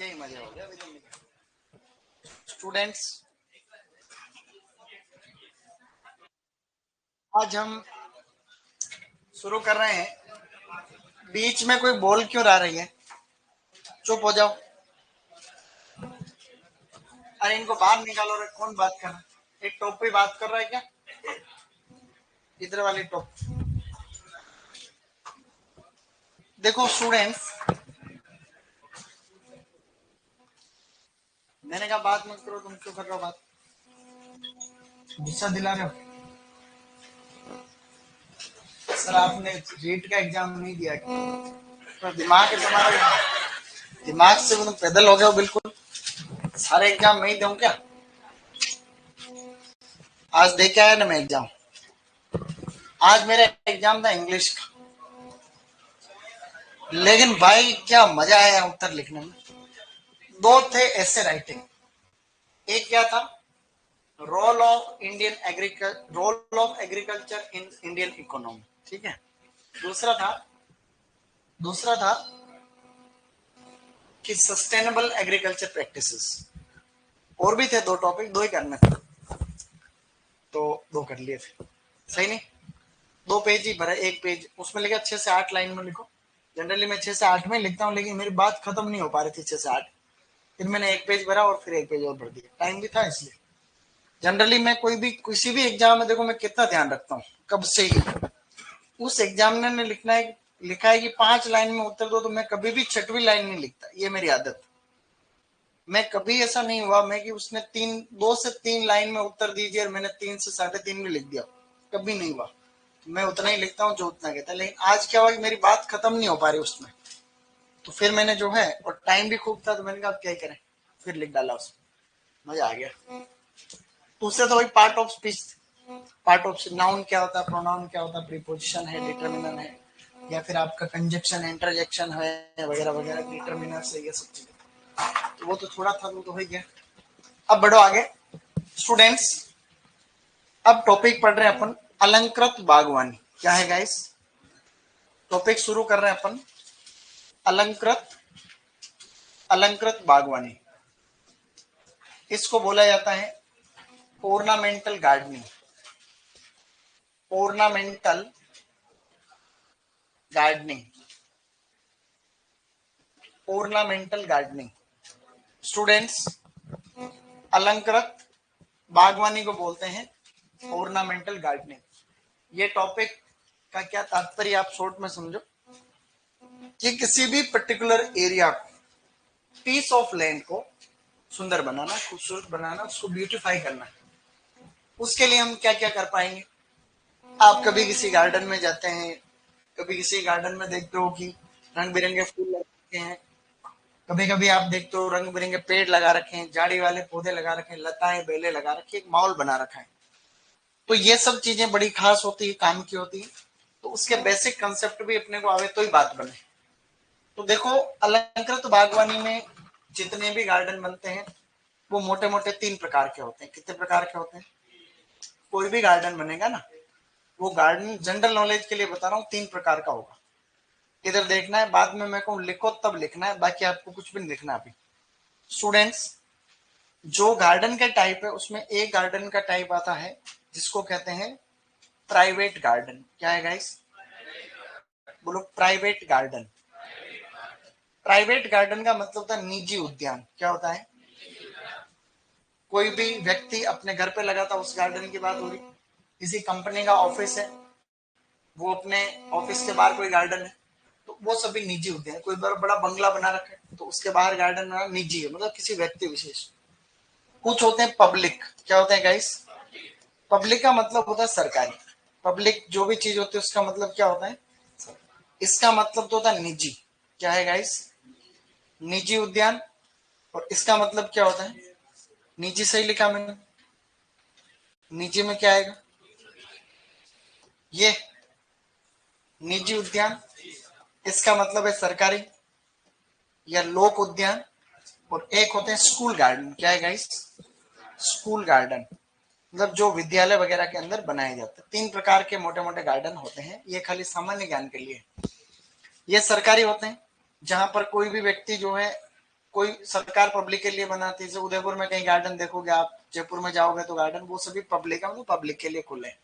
ही मजा हो गया स्टूडेंट्स। आज हम शुरू कर रहे हैं। बीच में कोई बोल क्यों आ रही है? चुप हो जाओ। अरे इनको बाहर निकालो रे। कौन बात कर रहा है? एक टॉप पे बात कर रहा है क्या? इधर वाली टॉप। देखो स्टूडेंट्स, मैंने कहा बात मत करो, तुम क्यों कर रहे हो बात? गुस्सा दिला रहे हो? सर आपने रीट का एग्जाम नहीं दिया क्या? तो दिमाग है तुम्हारा, दिमाग से तुम पैदल हो गए हो बिल्कुल। सारे एग्जाम मैं ही दूं क्या? आज दे के आया ना मैं एग्जाम। आज मेरा एग्जाम था इंग्लिश का, लेकिन भाई क्या मजा आया उत्तर लिखने में। दो थे ऐसे राइटिंग। एक क्या था? Role of agriculture in Indian economy. ठीक है। दूसरा था दूसरा था कि सस्टेनेबल एग्रीकल्चर प्रैक्टिसेस। और भी थे दो टॉपिक, दो ही करने थे, तो दो कर लिए थे। सही नहीं? दो पेज ही भरा, एक पेज उसमें लिखा 6 से 8 लाइन में लिखो। जनरली मैं 6 से 8 में लिखता हूँ, लेकिन मेरी बात खत्म नहीं हो पा रही थी 6 से 8। फिर मैंने एक पेज भरा और फिर एक पेज और भर दिया, टाइम भी था इसलिए। जनरली मैं कोई भी किसी भी एग्जाम में देखो मैं कितना ध्यान रखता हूँ कब से ही। उस एग्जामिनर ने लिखा है कि 5 लाइन में उत्तर दो, तो मैं कभी भी 6वीं लाइन नहीं लिखता। ये मेरी आदत। मैं कभी ऐसा नहीं हुआ मैं कि उसने 2 से 3 लाइन में उत्तर दीजिए और मैंने 3 से 3.5 में लिख दिया। कभी नहीं हुआ। मैं उतना ही लिखता हूँ जो उतना कहता है। लेकिन आज क्या हुआ कि मेरी बात खत्म नहीं हो पा रही उसमें, तो फिर मैंने जो है, और टाइम भी खूब था, तो मैंने कहा क्या ही करें, फिर लिख डाला उसमें। मजा आ गया। दूसरा तो वही part of speech. Part of noun क्या होता है, प्रोनाउन क्या होता है, प्रीपोजिशन है, डिटर्मिनर है, या फिर आपका कंजक्शन है, इंटरजेक्शन है, वगैरह वगैरह, डिटर्मिनर से ये सब चीजें। तो वो तो थोड़ा था, वो तो हो गया। अब बढ़ो आगे स्टूडेंट्स। अब टॉपिक पढ़ रहे हैं अपन, अलंकृत बागवानी। क्या है गाइस? टॉपिक शुरू कर रहे हैं अपन, अलंकृत अलंकृत बागवानी। इसको बोला जाता है ओर्नामेंटल गार्डनिंग। ओर्नामेंटल गार्डनिंग। ओर्नामेंटल गार्डनिंग। स्टूडेंट्स, अलंकृत बागवानी को बोलते हैं ओर्नामेंटल गार्डनिंग। ये टॉपिक का क्या तात्पर्य आप शॉर्ट में समझो कि किसी भी पर्टिकुलर एरिया को, पीस ऑफ लैंड को सुंदर बनाना, खूबसूरत बनाना, उसको ब्यूटीफाई करना। उसके लिए हम क्या क्या कर पाएंगे? आप कभी किसी गार्डन में जाते हैं, कभी किसी गार्डन में देखते हो कि रंग बिरंगे फूल लगे हैं, कभी कभी आप देखते हो रंग बिरंगे पेड़ लगा रखे हैं, झाड़ी वाले पौधे लगा रखे हैं, लताएं बेले लगा रखे, एक माहौल बना रखा है। तो ये सब चीजें बड़ी खास होती है, काम की होती है। तो उसके बेसिक कंसेप्ट भी अपने को आवे तो ही बात बने। तो देखो, अलंकृत बागवानी में जितने भी गार्डन बनते हैं वो मोटे मोटे 3 प्रकार के होते हैं। कितने प्रकार के होते हैं? कोई भी गार्डन बनेगा ना, वो गार्डन जनरल नॉलेज के लिए बता रहा हूँ 3 प्रकार का होगा। इधर देखना है, बाद में मैं कहूँ लिखो तब लिखना है, बाकी आपको कुछ भी नहीं लिखना अभी। स्टूडेंट्स, जो गार्डन का टाइप है उसमें एक गार्डन का टाइप आता है जिसको कहते हैं प्राइवेट गार्डन। क्या है गाइस? बोलो प्राइवेट गार्डन। प्राइवेट गार्डन का मतलब होता है निजी उद्यान। क्या होता है? कोई भी व्यक्ति अपने घर पे लगाता, उस गार्डन की बात हो रही। किसी कंपनी का ऑफिस है, वो अपने ऑफिस के बाहर कोई गार्डन है, तो वो सभी निजी उद्यान। कोई बड़ा बंगला बना रखा है तो उसके बाहर गार्डन बना, निजी है, मतलब किसी व्यक्ति विशेष। कुछ होते हैं पब्लिक। क्या होते हैं गाइस? पब्लिक का मतलब होता है सरकारी। पब्लिक जो भी चीज होती है उसका मतलब क्या होता है? इसका मतलब तो होता है निजी। क्या है गाइस? निजी उद्यान। और इसका मतलब क्या होता है? निजी। सही लिखा मैंने? निजी में क्या आएगा? ये निजी उद्यान। इसका मतलब है सरकारी या लोक उद्यान। और एक होते हैं स्कूल गार्डन। क्या है गाइस? स्कूल गार्डन मतलब जो विद्यालय वगैरह के अंदर बनाए जाते हैं। 3 प्रकार के मोटे मोटे गार्डन होते हैं, ये खाली सामान्य ज्ञान के लिए। ये सरकारी होते हैं, जहां पर कोई भी व्यक्ति जो है कोई सरकार पब्लिक के लिए बनाती है, जैसे उदयपुर में कहीं गार्डन देखोगे आप, जयपुर में जाओगे तो गार्डन, वो सभी पब्लिक है, मतलब पब्लिक के लिए खुले हैं।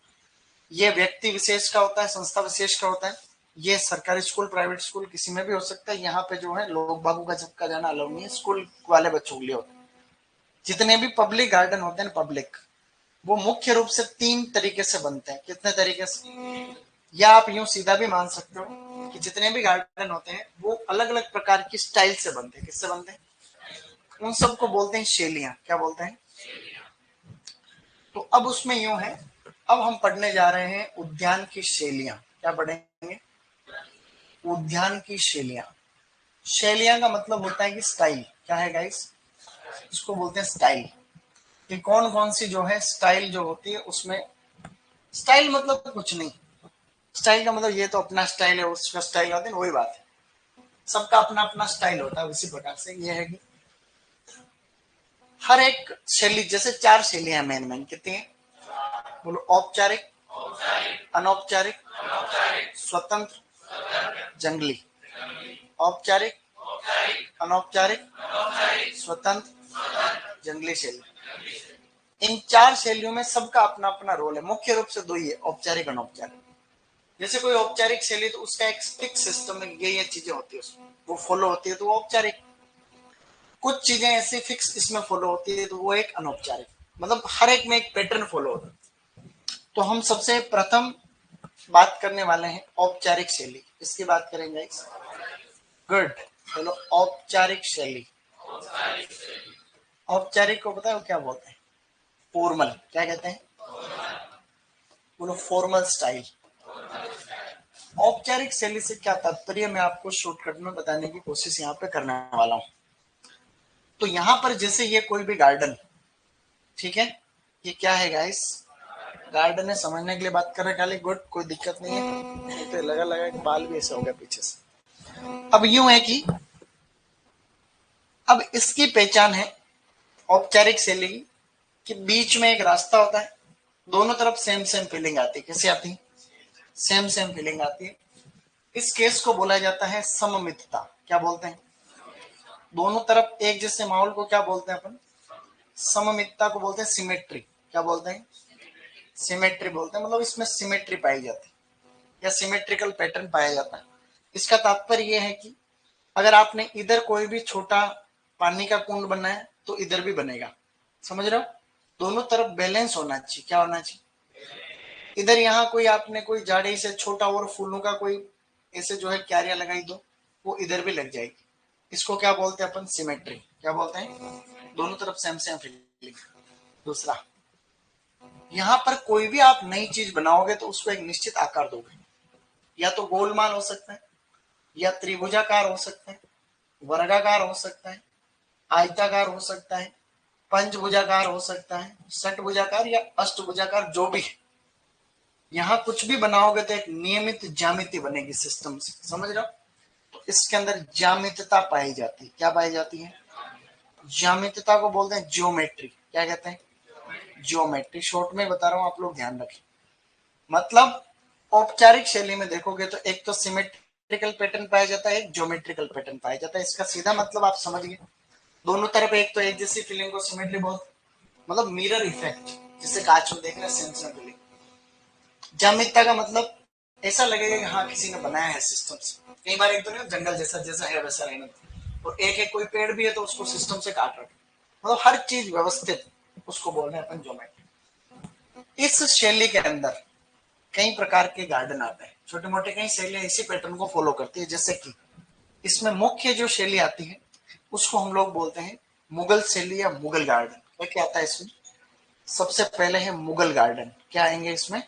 ये व्यक्ति विशेष का होता है, संस्था विशेष का होता है। ये सरकारी स्कूल, प्राइवेट स्कूल किसी में भी हो सकता है। यहाँ पे जो है लोग बागों का झपका जाना अलाउ नहीं है, स्कूल वाले बच्चों के लिए होता है। जितने भी पब्लिक गार्डन होते हैं पब्लिक, वो मुख्य रूप से 3 तरीके से बनते हैं। कितने तरीके से, या आप यूं सीधा भी मान सकते हो कि जितने भी गार्डन होते हैं वो अलग अलग प्रकार की स्टाइल से बनते हैं। किससे बनते हैं? उन सबको बोलते हैं शैलियां। क्या बोलते हैं? तो अब उसमें यूं है, अब हम पढ़ने जा रहे हैं उद्यान की शैलियां। क्या पढ़ेंगे? उद्यान की शैलियां। शैलियां का मतलब होता है कि स्टाइल। क्या है गाइस? इसको बोलते हैं स्टाइल। कि कौन कौन सी जो है स्टाइल जो होती है उसमें, स्टाइल मतलब कुछ नहीं, स्टाइल का मतलब ये तो अपना स्टाइल है, उसका स्टाइल होता है, वही बात है। सबका अपना अपना स्टाइल होता है। उसी प्रकार से ये है कि हर एक शैली, जैसे 4 शैलियां मेन मेन कितनी है बोलो? औपचारिक, अनौपचारिक, स्वतंत्र, जंगली। औपचारिक, अनौपचारिक, स्वतंत्र, जंगली शैली। इन 4 शैलियों में सबका अपना अपना रोल है। मुख्य रूप से 2 ही है, औपचारिक, अनौपचारिक। जैसे कोई औपचारिक शैली तो उसका एक फिक्स सिस्टम है, ये चीजें होती है उसमें, वो फॉलो होती है तो वो औपचारिक। कुछ चीजें ऐसी फिक्स इसमें फॉलो होती है तो वो एक अनौपचारिक। मतलब हर एक में एक पैटर्न फॉलो होता है। तो हम सबसे प्रथम बात करने वाले हैं औपचारिक शैली। इसकी बात करेंगे। गुड। चलो, औपचारिक शैली। औपचारिक को पता है वो क्या बोलते हैं? फॉर्मल। क्या कहते हैं? बोलो, फॉर्मल स्टाइल। औपचारिक शैली से क्या तात्पर्य, मैं आपको शॉर्टकट में बताने की कोशिश यहाँ पे करने वाला हूँ। तो यहाँ पर जैसे ये कोई भी गार्डन, ठीक है, ये क्या है गाइस? गार्डन है, समझने के लिए बात कर रहे हैं खाली। गुड, कोई दिक्कत नहीं है। तो लगा लगा कि बाल भी ऐसे हो गया पीछे से। अब यूं है कि अब इसकी पहचान है औपचारिक शैली की, कि बीच में एक रास्ता होता है, दोनों तरफ सेम सेम फीलिंग आती है। कैसे आती है? सेम सेम फीलिंग आती है। इस केस को बोला जाता है सममितता। क्या बोलते हैं? दोनों तरफ एक जैसे माहौल को क्या बोलते हैं अपन? सममितता को बोलते हैं सिमेट्री। क्या बोलते हैं? सिमेट्री बोलते हैं। मतलब इसमें सिमेट्री पाई जाती है या सिमेट्रिकल पैटर्न पाया जाता है। इसका तात्पर्य यह है कि अगर आपने इधर कोई भी छोटा पानी का कुंड बनाया है तो इधर भी बनेगा। समझ रहे हो? दोनों तरफ बैलेंस होना चाहिए। क्या होना चाहिए? इधर यहाँ कोई आपने कोई जाड़े से छोटा और फूलों का कोई ऐसे जो है क्यारियां लगाई दो, वो इधर भी लग जाएगी। इसको क्या बोलते हैं अपन? सिमेट्री। क्या बोलते हैं? दोनों तरफ सेम सेम फीलिंग। दूसरा, यहाँ पर कोई भी आप नई चीज बनाओगे तो उसको एक निश्चित आकार दोगे। या तो गोलमाल हो सकता है, या त्रिभुजाकार हो सकता है, वर्गाकार हो सकता है, आयताकार हो सकता है, पंचभुजाकार हो सकता है, षटभुजाकार या अष्टभुजाकार, जो भी है। यहाँ कुछ भी बनाओगे तो एक नियमित ज्यामिति बनेगी सिस्टम से। समझ रहे हो? तो इसके अंदर ज्यामितता पाई जाती है। क्या पाई जाती है? ज्यामितता को बोलते हैं ज्योमेट्री। क्या कहते हैं? ज्योमेट्री। शॉर्ट में बता रहा हूं, आप लोग ध्यान रखें। मतलब औपचारिक शैली में देखोगे तो एक तो सिमेट्रिकल पैटर्न पाया जाता है, एक ज्योमेट्रिकल पैटर्न पाया जाता है। इसका सीधा मतलब आप समझ गए। दोनों तरफ एक तो एक जैसी फीलिंग को सिमेट्री बोलते, मतलब मिरर इफेक्ट, जिससे कांच में देख रहे हैं, सेम सेम फीलिंग। ज्यामिति का मतलब ऐसा लगेगा कि हाँ किसी ने बनाया है सिस्टम से। कई बार एक तो नहीं, जंगल जैसा जैसा है वैसा रहना, और एक एक कोई पेड़ भी है तो उसको सिस्टम से काट रखे, मतलब हर चीज व्यवस्थित, उसको बोल रहे हैं अपन ज्योमेट्री। इस शैली के अंदर कई प्रकार के गार्डन आते हैं, छोटे मोटे कई शैलियां इसी पैटर्न को फॉलो करती है। जैसे कि इसमें मुख्य जो शैली आती है उसको हम लोग बोलते हैं मुगल शैली या मुगल गार्डन। क्या आता है इसमें? सबसे पहले है मुगल गार्डन। क्या आएंगे इसमें?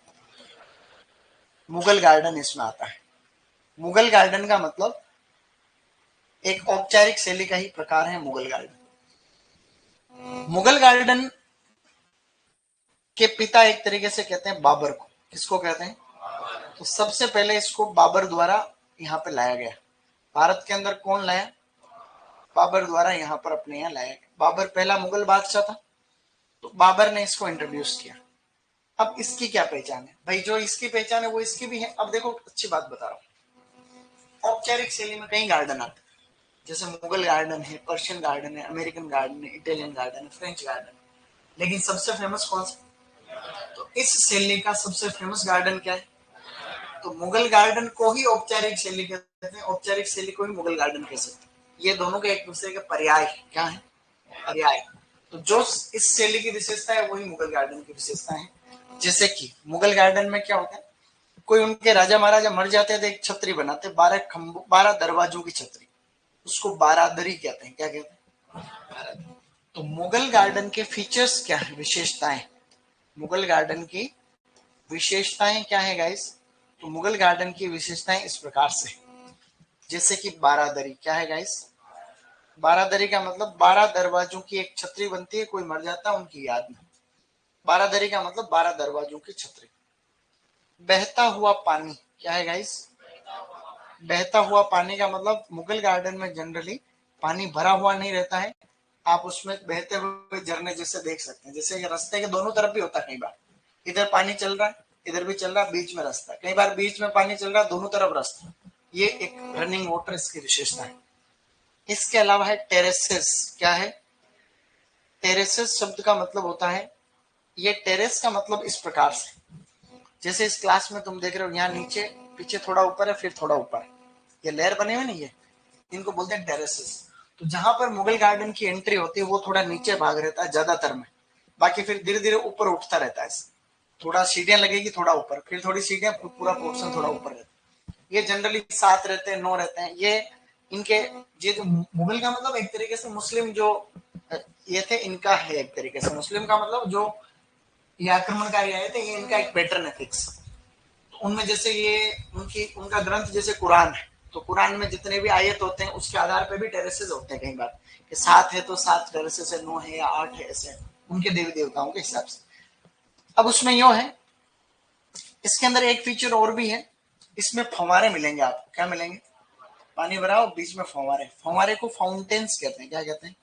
मुगल गार्डन इसमें आता है। मुगल गार्डन का मतलब एक औपचारिक शैली का ही प्रकार है मुगल गार्डन। मुगल गार्डन के पिता एक तरीके से कहते हैं बाबर को। किसको कहते हैं? तो सबसे पहले इसको बाबर द्वारा यहाँ पे लाया गया। भारत के अंदर कौन लाया? बाबर द्वारा यहाँ पर अपने यहाँ लाया गया। बाबर पहला मुगल बादशाह था, तो बाबर ने इसको इंट्रोड्यूस किया। अब इसकी क्या पहचान है भाई? जो इसकी पहचान है वो इसकी भी है। अब देखो, अच्छी बात बता रहा हूँ, औपचारिक शैली में कई गार्डन आते हैं, जैसे मुगल गार्डन है, पर्शियन गार्डन है, अमेरिकन गार्डन है, इटालियन गार्डन है, फ्रेंच गार्डन है, लेकिन सबसे फेमस कौन सा? तो इस शैली का सबसे फेमस गार्डन क्या है? तो मुगल गार्डन को ही औपचारिक शैली कहते हैं, औपचारिक शैली को ही मुगल गार्डन कह सकते हैं। ये दोनों के एक दूसरे के पर्याय है। क्या है? पर्याय। तो जो इस शैली की विशेषता है वही मुगल गार्डन की विशेषता है। जैसे कि मुगल गार्डन में क्या होता है, कोई उनके राजा महाराजा मर जाते हैं तो एक छतरी बनाते, 12 खंभों 12 दरवाजों की छतरी, उसको बारादरी कहते हैं। क्या कहते हैं? बारादरी। तो मुगल गार्डन के फीचर्स क्या है, विशेषताएं? मुगल गार्डन की विशेषताएं क्या है गाइस? तो मुगल गार्डन की विशेषताएं इस प्रकार से, जैसे कि बारादरी। क्या है गाइस? बारादरी का मतलब 12 दरवाजों की एक छतरी बनती है, कोई मर जाता है उनकी याद में। बारादरी का मतलब 12 दरवाजों की छतरी। बहता हुआ पानी। क्या है गाइस? बहता हुआ पानी का मतलब मुगल गार्डन में जनरली पानी भरा हुआ नहीं रहता है, आप उसमें बहते हुए झरने जैसे देख सकते हैं। जैसे रास्ते के दोनों तरफ भी होता है, कई बार इधर पानी चल रहा है, इधर भी चल रहा है, बीच में रास्ता, कई बार बीच में पानी चल रहा है, दोनों तरफ रास्ता। ये एक रनिंग वाटर इसकी विशेषता है। इसके अलावा है टेरेसेस। क्या है? टेरेसेस शब्द का मतलब होता है, ये टेरेस का मतलब इस प्रकार से, जैसे इस क्लास में तुम देख रहे हो, यहाँ नीचे पीछे थोड़ा ऊपर है, फिर थोड़ा ऊपर है, ये लेयर बने हुए नहीं है, इनको बोलते हैं टेरेसेस। तो जहां पर मुगल गार्डन की एंट्री होती है वो थोड़ा नीचे भाग रहता है ज्यादातर में, बाकी फिर धीरे धीरे ऊपर उठता रहता है। थोड़ा सीढ़ियां लगेगी, थोड़ा ऊपर, फिर थोड़ी सीढ़ियां, पूरा पोर्शन थोड़ा ऊपर रहता है। ये जनरली 7 रहते हैं, 9 रहते हैं। ये इनके, ये जो मुगल का मतलब एक तरीके से मुस्लिम जो ये थे, इनका है एक तरीके से, मुस्लिम का मतलब जो ये आक्रमणकारी आए थे, ये इनका एक पैटर्न है फिक्स। तो उनमें जैसे ये उनका ग्रंथ जैसे कुरान है, तो कुरान में जितने भी आयत होते हैं उसके आधार पे भी टेरेसेस होते हैं। कई बार कि 7 है तो 7 टेरेसेस है, 9 है या 8 है, ऐसे उनके देवी देवताओं के हिसाब से। अब उसमें यो है, इसके अंदर एक फीचर और भी है, इसमें फंवारे मिलेंगे आपको। क्या मिलेंगे? पानी भरा हो, बीच में फंवारे, फंवारे को फाउंटेन्स कहते हैं। क्या कहते हैं?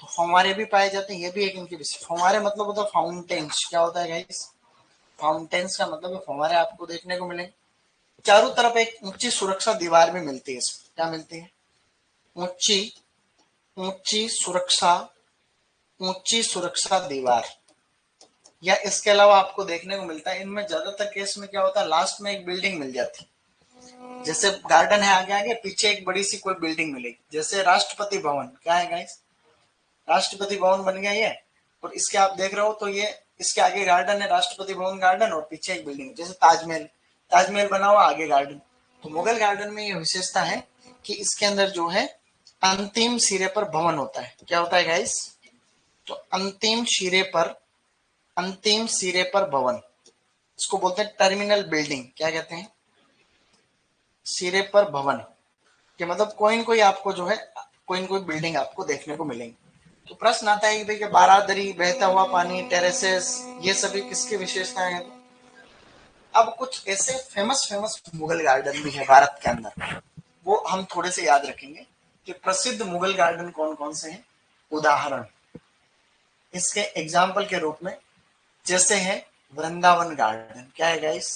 तो फंवारे भी पाए जाते हैं, ये भी एक इनकी विशेष। फंवारे मतलब होता है फाउंटेन्स। क्या होता है गाइस? फाउंटेन्स का मतलब है फंवारे आपको देखने को मिलेंगे। चारों तरफ एक ऊंची सुरक्षा दीवार भी मिलती है इसमें। क्या मिलती है? ऊंची ऊंची सुरक्षा ऊंची सुरक्षा दीवार। या इसके अलावा आपको देखने को मिलता है, इनमें ज्यादातर केस में क्या होता है, लास्ट में एक बिल्डिंग मिल जाती है। जैसे गार्डन है, आगे आगे पीछे एक बड़ी सी कोई बिल्डिंग मिलेगी, जैसे राष्ट्रपति भवन। क्या है गाइस? राष्ट्रपति भवन बन गया ये, और इसके आप देख रहे हो तो ये इसके आगे गार्डन है, राष्ट्रपति भवन गार्डन, और पीछे एक बिल्डिंग, जैसे ताजमहल, ताजमहल बना हुआ, आगे गार्डन। तो मुगल गार्डन में ये विशेषता है कि इसके अंदर जो है अंतिम सिरे पर भवन होता है। क्या होता है गाइस? तो अंतिम सिरे पर भवन, इसको बोलते हैं टर्मिनल बिल्डिंग। क्या कहते हैं? सिरे पर भवन के मतलब कोई न कोई आपको जो है, कोई न कोई बिल्डिंग आपको देखने को मिलेंगी। तो प्रश्न आता है कि भाई बारादरी, बहता हुआ पानी, टेरेसेस, ये सभी किसकी विशेषताएं हैं? अब कुछ ऐसे फेमस फेमस मुगल गार्डन भी है भारत के अंदर, वो हम थोड़े से याद रखेंगे कि प्रसिद्ध मुगल गार्डन कौन कौन से हैं। उदाहरण इसके एग्जाम्पल के रूप में, जैसे है वृंदावन गार्डन। क्या है गाइस?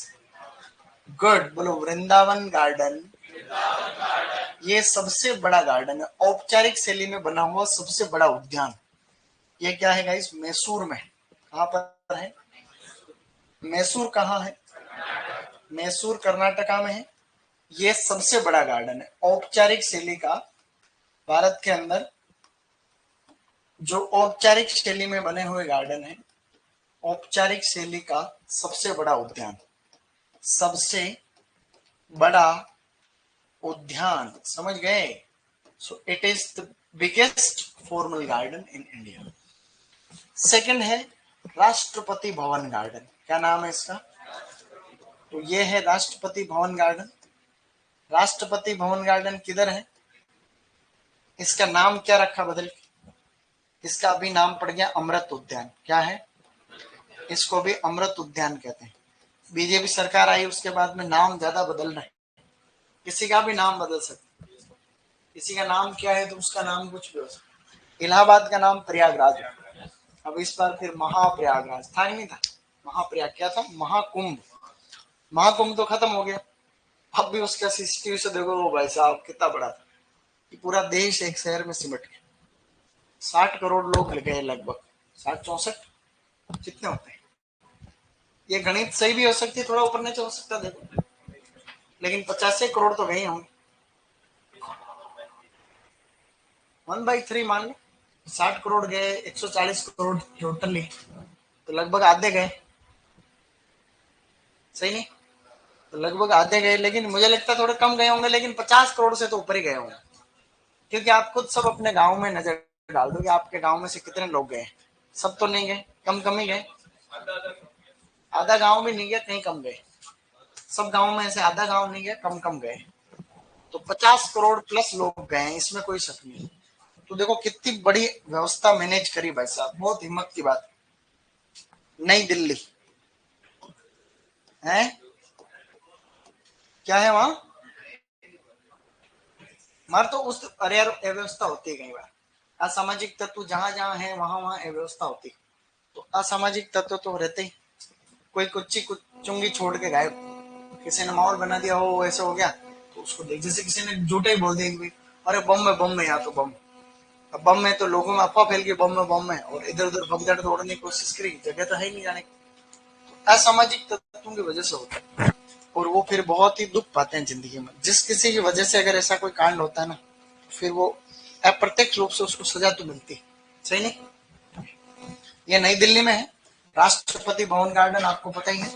गुड, बोलो वृंदावन गार्डन। ये सबसे बड़ा गार्डन है, औपचारिक शैली में बना हुआ सबसे बड़ा उद्यान। ये क्या है गाइस? मैसूर में। कहां पर है? मैसूर कहाँ है? मैसूर कर्नाटका में है। ये सबसे बड़ा गार्डन है औपचारिक शैली का, भारत के अंदर जो औपचारिक शैली में बने हुए गार्डन है, औपचारिक शैली का सबसे बड़ा उद्यान, सबसे बड़ा उद्यान, समझ गए? So it is the biggest formal garden in India. Second है राष्ट्रपति भवन गार्डन। क्या नाम है इसका? तो ये है राष्ट्रपति भवन गार्डन। राष्ट्रपति भवन गार्डन किधर है? इसका नाम क्या रखा बदल के? इसका अभी नाम पड़ गया अमृत उद्यान। क्या है? इसको भी अमृत उद्यान कहते हैं। बीजेपी सरकार आई उसके बाद में नाम ज्यादा बदल रहे हैं, किसी का भी नाम बदल सकते, किसी का नाम क्या है तो उसका नाम कुछ भी हो सकता। इलाहाबाद का नाम प्रयागराज है, अब इस बार फिर महाप्रयागराज था, नहीं था महाप्रयाग, क्या था? महाकुंभ। महाकुंभ तो खत्म हो गया, अब भी उसका सीसीटीवी से देखो वो भाई साहब कितना बड़ा था। कि पूरा देश एक शहर में सिमट गया। 60 करोड़ लोग गए लगभग, 60-64 कितने होते हैं? ये गणित सही भी हो सकती है, थोड़ा ऊपर नीचे हो सकता देखो, लेकिन 85 करोड़ तो गए होंगे। 1/3 मान लो, 60 करोड़ गए, 140 करोड़ टोटली, तो लगभग आधे गए, सही नहीं? तो लगभग आधे गए, लेकिन मुझे लगता है थोड़े कम गए होंगे, लेकिन 50 करोड़ से तो ऊपर ही गए होंगे। क्योंकि आप खुद सब अपने गांव में नजर डाल दो कि आपके गांव में से कितने लोग गए। सब तो नहीं गए, कम कम ही गए, आधा गांव भी नहीं गया, कहीं कम गए। सब गांव में से आधा गांव नहीं गया, कम कम गए। तो 50 करोड़ प्लस लोग गए हैं, इसमें कोई शक नहीं। तो देखो कितनी बड़ी व्यवस्था मैनेज करी भाई साहब, बहुत हिम्मत की बात। नई दिल्ली है, क्या है वहां? मार तो उस, अरे यार अव्यवस्था होती है कई बार, असामाजिक तत्व जहां जहां है वहां वहां अव्यवस्था होती है। तो असामाजिक तत्व तो रहते ही, कोई कुछ चुंगी छोड़ के गायब, किसी ने माहौल बना दिया हो, ऐसा हो गया तो उसको देख, जैसे किसी ने झूठा ही बोल दिया कि अरे बम में, बम में, यहाँ तो बम। अब बम में तो लोगों में अफवाह फैल गई, बम में, बम में, और इधर उधर भगदड़ दौड़ने की कोशिश करी, जगह तो है ही नहीं जाने की। असामाजिक तत्वों की वजह से होता है, और वो फिर बहुत ही दुख पाते हैं जिंदगी में। जिस किसी की वजह से अगर ऐसा कोई कांड होता है ना, फिर वो अप्रत्यक्ष रूप से उसको सजा तो मिलती है, सही नहीं? ये नई दिल्ली में है, राष्ट्रपति भवन गार्डन आपको पता ही है।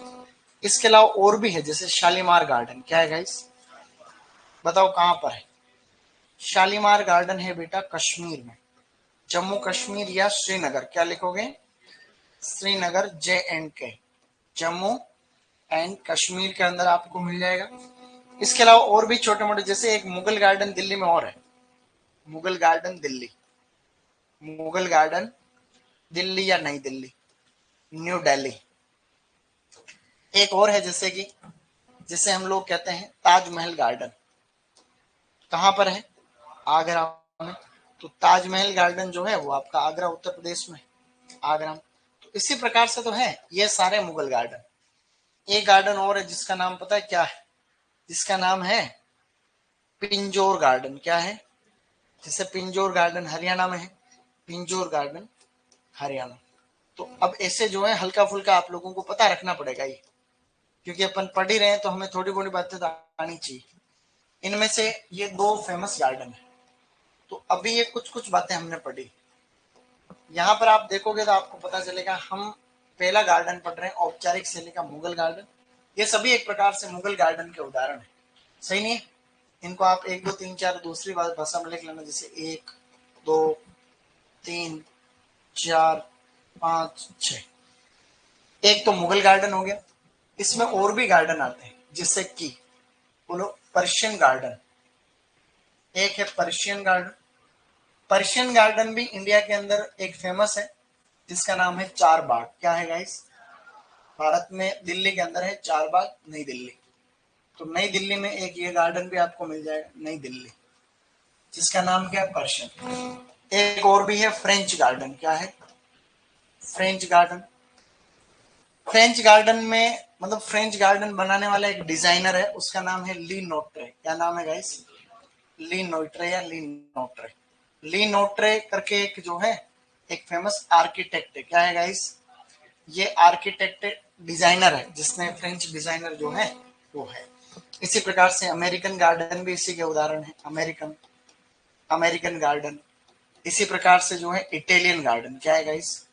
इसके अलावा और भी है, जैसे शालीमार गार्डन। क्या है गाइस, बताओ कहां पर है? शालीमार गार्डन है बेटा कश्मीर में, जम्मू कश्मीर या श्रीनगर। क्या लिखोगे? श्रीनगर, JNK, जम्मू एंड कश्मीर के अंदर आपको मिल जाएगा। इसके अलावा और भी छोटे मोटे, जैसे एक मुगल गार्डन दिल्ली में और है, मुगल गार्डन दिल्ली, मुगल गार्डन दिल्ली या नई दिल्ली, न्यू दिल्ली। एक और है जैसे कि, जिसे हम लोग कहते हैं ताजमहल गार्डन। कहां पर है? आगरा में। तो ताजमहल गार्डन जो है वो आपका आगरा, उत्तर प्रदेश में, आगरा में। तो इसी प्रकार से तो है ये सारे मुगल गार्डन। एक गार्डन और है जिसका नाम पता है क्या है? जिसका नाम है पिंजौर गार्डन। क्या है? जैसे पिंजौर गार्डन हरियाणा में है, पिंजौर गार्डन हरियाणा। तो अब ऐसे जो है हल्का फुल्का आप लोगों को पता रखना पड़ेगा ये, क्योंकि अपन पढ़ ही रहे हैं तो हमें थोड़ी बड़ी बातें तो आनी चाहिए। इनमें से ये दो फेमस गार्डन है। तो अभी ये कुछ कुछ बातें हमने पढ़ी, यहाँ पर आप देखोगे तो आपको पता चलेगा हम पहला गार्डन पढ़ रहे हैं औपचारिक शैली का मुगल गार्डन। ये सभी एक प्रकार से मुगल गार्डन के उदाहरण है, सही नहीं है? इनको आप 1 2 3 4 दूसरी भाषा में लिख लेना, जैसे 1 2 3 4 5 6। एक तो मुगल गार्डन हो गया, इसमें और भी गार्डन आते हैं, जिससे कि बोलो पर्शियन गार्डन। एक है पर्शियन गार्डन। पर्शियन गार्डन भी इंडिया के अंदर एक फेमस है, जिसका नाम है चार बाग। क्या है गाइस? भारत में दिल्ली के अंदर है चार बाग, नई दिल्ली। तो नई दिल्ली में एक ये गार्डन भी आपको मिल जाएगा, नई दिल्ली, जिसका नाम क्या है? पर्शियन। एक और भी है फ्रेंच गार्डन। क्या है? French garden. फ्रेंच गार्डन में मतलब फ्रेंच गार्डन बनाने वाला एक डिजाइनर है, उसका नाम है ली नोट्रे। क्या नाम है गाइस? ली नोट्रे या ली नोट्रे। ली नोट्रे करके एक जो है एक फेमस आर्किटेक्ट है। क्या है गाइस? ये आर्किटेक्ट डिजाइनर है, जिसने फ्रेंच डिजाइनर जो है वो है। इसी प्रकार से अमेरिकन गार्डन भी इसी के उदाहरण है, अमेरिकन, अमेरिकन गार्डन। इसी प्रकार से जो है इटालियन गार्डन। क्या है गाइस?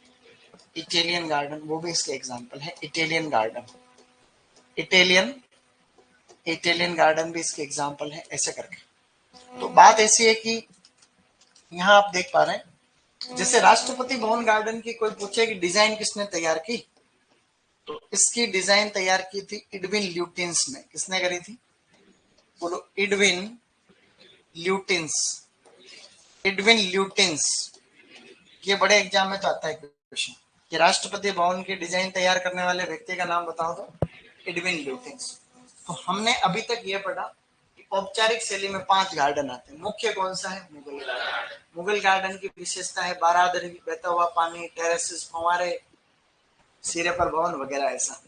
इटालियन गार्डन, वो भी इसके एग्जांपल है, Italian garden, Italian, Italian garden भी इसके एग्जांपल है, ऐसे करके। तो बात ऐसी है कि यहाँ आप देख पा रहे हैं, जैसे राष्ट्रपति भवन गार्डन की कोई पूछे कि डिजाइन किसने तैयार की, तो इसकी डिजाइन तैयार की थी इडविन ल्यूटिन्स ने। किसने करी थी? बोलो, इडविन ल्यूटिन्स, इडविन ल्यूटिन्स। ये बड़े एग्जाम में तो आता है क्वेश्चन कि राष्ट्रपति भवन की डिजाइन तैयार करने वाले व्यक्ति का नाम बताओ, तो इडविन ल्यूटिन्स। तो हमने अभी तक ये पढ़ा कि औपचारिक शैली में 5 गार्डन आते हैं। मुख्य कौन सा है? मुगल गार्डन। मुगल गार्डन की विशेषता है बारादरी, बहता हुआ पानी, टेरेसेस, फंवारे, सिरे पर भवन वगैरह ऐसा।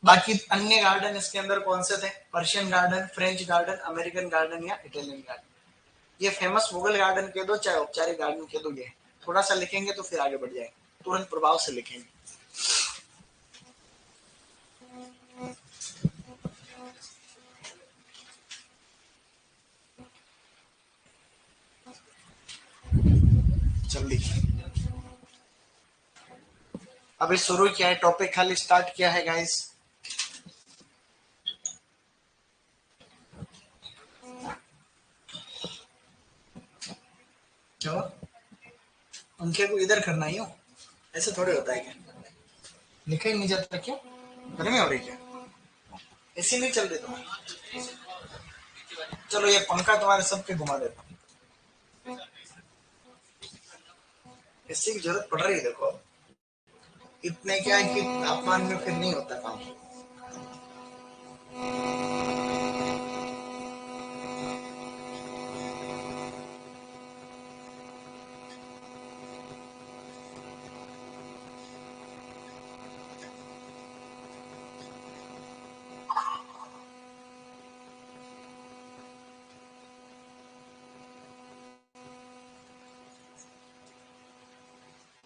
बाकी अन्य गार्डन इसके अंदर कौन से थे? Persian garden, French garden, American garden या इटालियन गार्डन। ये फेमस मुगल गार्डन कह दो चाहे औपचारिक गार्डन कह दो, ये थोड़ा सा लिखेंगे तो फिर आगे बढ़ जाएंगे, तुरंत प्रभाव से लिखेंगे। जल्दी अभी शुरू किया है, टॉपिक खाली स्टार्ट किया है गाइस। क्या पंखे को इधर करना ही हो, ऐसे थोड़े होता है क्या? लिखा ही नहीं जाता क्या? गर्मी हो रही क्या? ऐसी नहीं चल रही तुम्हारी? चलो ये पंखा तुम्हारे सबके घुमा देता हूँ। एसी की जरूरत पड़ रही है देखो, इतने क्या है कि तापमान में फिर नहीं होता काम।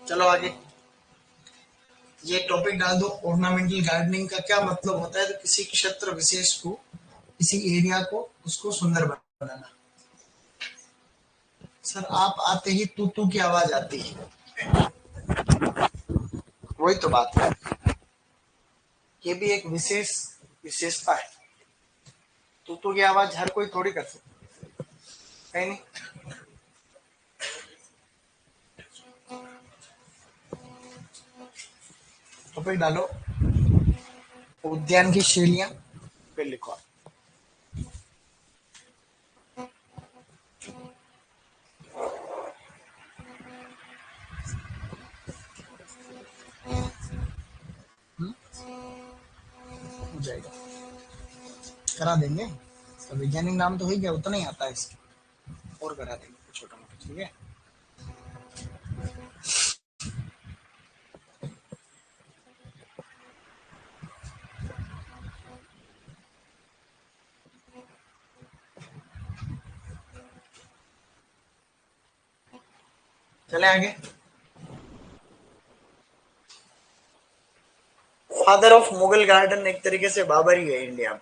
चलो आगे, ये टॉपिक डाल दो, ऑर्नामेंटल गार्डनिंग का क्या मतलब होता है? तो किसी क्षेत्र विशेष को, किसी एरिया को, उसको सुंदर बनाना। सर आप आते ही तू तू की आवाज आती है, वही तो बात है, ये भी एक विशेषता है। तू तू की आवाज हर कोई थोड़ी कर सकता है नहीं। टॉपिक डालो, उद्यान की शैलियां, फिर लिखो। हो जाएगा, करा देंगे। तो वैज्ञानिक नाम तो हो गया, उतना ही आता है इसका, और करा देंगे छोटा मोटा, ठीक है। चले आगे। फादर ऑफ मुगल गार्डन एक तरीके से बाबर ही है इंडिया में।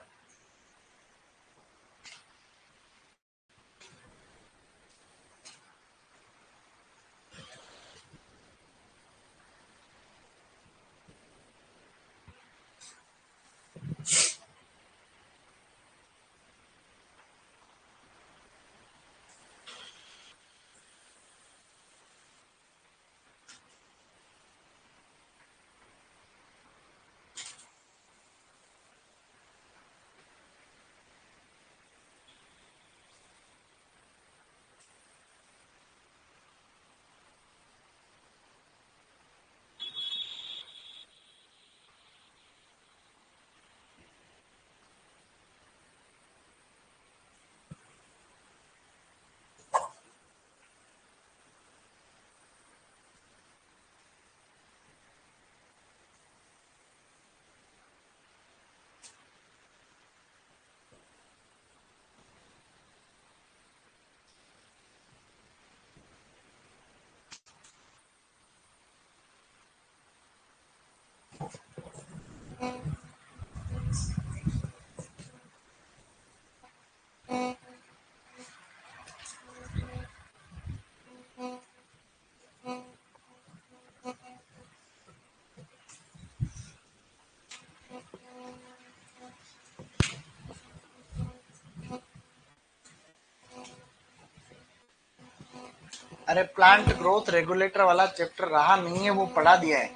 अरे प्लांट ग्रोथ रेगुलेटर वाला चैप्टर रहा नहीं है, वो पढ़ा दिया है।